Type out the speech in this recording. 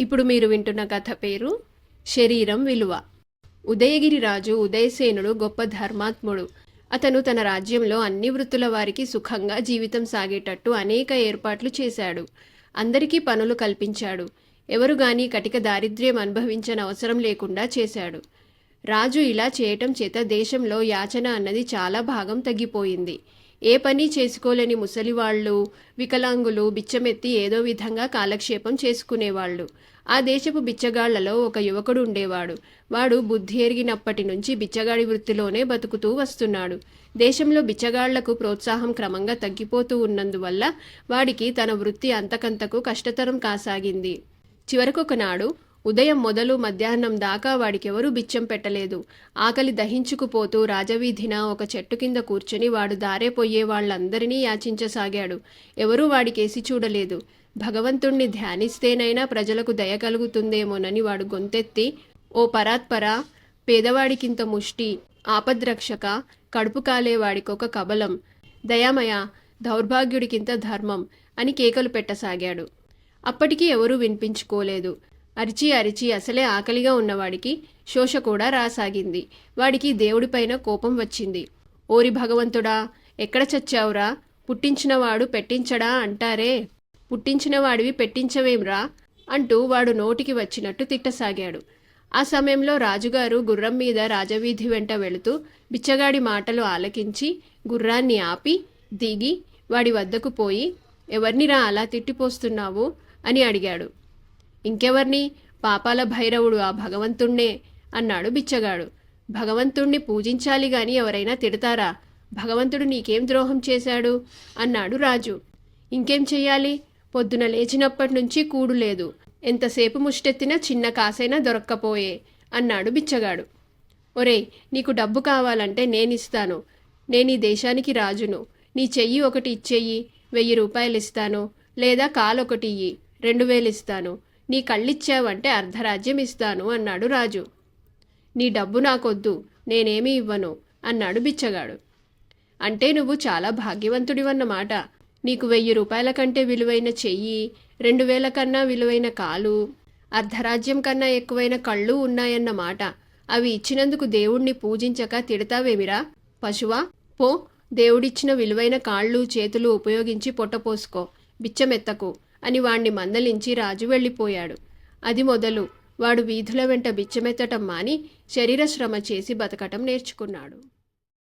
ఇప్పుడు మీరు వింటున్న కథ పేరు శరీరం విలువ. ఉదయగిరి రాజు ఉదయసేనుడు గొప్ప ధర్మాత్ముడు. అతను తన రాజ్యంలో అన్ని వృత్తుల వారికి సుఖంగా జీవితం సాగేటట్టు అనేక ఏర్పాట్లు చేశాడు. అందరికీ పనులు కల్పించాడు. ఎవరు గాని కటిక దారిద్ర్యం అనుభవించనవసరం లేకుండా చేశాడు. రాజు ఇలా చేయటం చేత దేశంలో యాచన అన్నది చాలా భాగం తగ్గిపోయింది. ఏ పని చేసుకోలేని ముసలివాళ్ళు, వికలాంగులు బిచ్చమెత్తి ఏదో విధంగా కాలక్షేపం చేసుకునేవాళ్ళు. ఆ దేశపు బిచ్చగాళ్లలో ఒక యువకుడు ఉండేవాడు. వాడు బుద్ధి ఎరిగినప్పటి నుంచి బిచ్చగాడి వృత్తిలోనే బతుకుతూ వస్తున్నాడు. దేశంలో బిచ్చగాళ్లకు ప్రోత్సాహం క్రమంగా తగ్గిపోతూ ఉన్నందువల్ల వాడికి తన వృత్తి అంతకంతకు కష్టతరం కాసాగింది. చివరకొకనాడు ఉదయం మొదలు మధ్యాహ్నం దాకా వాడికెవరూ బిచ్చం పెట్టలేదు. ఆకలి దహించుకుపోతూ రాజవీధిన ఒక చెట్టు కింద కూర్చుని వాడు దారే పోయే వాళ్ళందరినీ యాచించసాగాడు. ఎవరూ వాడికేసి చూడలేదు. భగవంతుణ్ణి ధ్యానిస్తేనైనా ప్రజలకు దయ కలుగుతుందేమోనని వాడు గొంతెత్తి, ఓ పరాత్పర, పేదవాడికింత ముష్టి, ఆపద్రక్షక, కడుపు కాలేవాడికొక కబలం, దయామయ, దౌర్భాగ్యుడికింత ధర్మం అని కేకలు పెట్టసాగాడు. అప్పటికీ ఎవరూ వినిపించుకోలేదు. అరిచి అరిచి అసలే ఆకలిగా ఉన్నవాడికి శోష కూడా రాసాగింది. వాడికి దేవుడిపైన కోపం వచ్చింది. ఓరి భగవంతుడా, ఎక్కడ చచ్చావురా? పుట్టించినవాడు పెట్టించడా అంటారే, పుట్టించిన వాడివి పెట్టించవేంరా అంటూ వాడు నోటికి వచ్చినట్టు తిట్టసాగాడు. ఆ సమయంలో రాజుగారు గుర్రం మీద రాజవీధి వెంట వెళుతూ బిచ్చగాడి మాటలు ఆలకించి గుర్రాన్ని ఆపి దిగి వాడి వద్దకు పోయి, ఎవర్నిరా అలా తిట్టిపోస్తున్నావు అని అడిగాడు. ఇంకెవర్ని, పాపాల భైరవుడు ఆ భగవంతుణ్ణే అన్నాడు బిచ్చగాడు. భగవంతుణ్ణి పూజించాలి గాని ఎవరైనా తిడతారా? భగవంతుడు నీకేం ద్రోహం చేశాడు అన్నాడు రాజు. ఇంకేం చెయ్యాలి? పొద్దున లేచినప్పటి నుంచి కూడు లేదు. ఎంతసేపు ముష్టెత్తినా చిన్న కాసైనా దొరక్కపోయే అన్నాడు బిచ్చగాడు. ఒరేయ్, నీకు డబ్బు కావాలంటే నేనిస్తాను. నేనీ దేశానికి రాజును. నీ చెయ్యి ఒకటి ఇచ్చేయి, 1000 రూపాయలు ఇస్తాను. లేదా కాలొకటి ఇయ్యి, 2000 ఇస్తాను. నీ కళ్ళిచ్చావంటే అర్ధరాజ్యం ఇస్తాను అన్నాడు రాజు. నీ డబ్బు నాకొద్దు, నేనేమీ ఇవ్వను అన్నాడు బిచ్చగాడు. అంటే నువ్వు చాలా భాగ్యవంతుడివన్నమాట. నీకు 1000 రూపాయల కంటే విలువైన చెయ్యి, 2000 కన్నా విలువైన కాలు, అర్ధరాజ్యం కన్నా ఎక్కువైన కళ్ళు ఉన్నాయన్నమాట. అవి ఇచ్చినందుకు దేవుణ్ణి పూజించక తిడతావేమిరా? పశువా, పో, దేవుడిచ్చిన విలువైన కాళ్ళు చేతులు ఉపయోగించి పొట్టపోసుకో, బిచ్చమెత్తకు అని వాణ్ణి మందలించి రాజు వెళ్ళిపోయాడు. అది మొదలు వాడు వీధుల వెంట బిచ్చమెత్తటం మాని శరీర శ్రమ చేసి బతకటం నేర్చుకున్నాడు.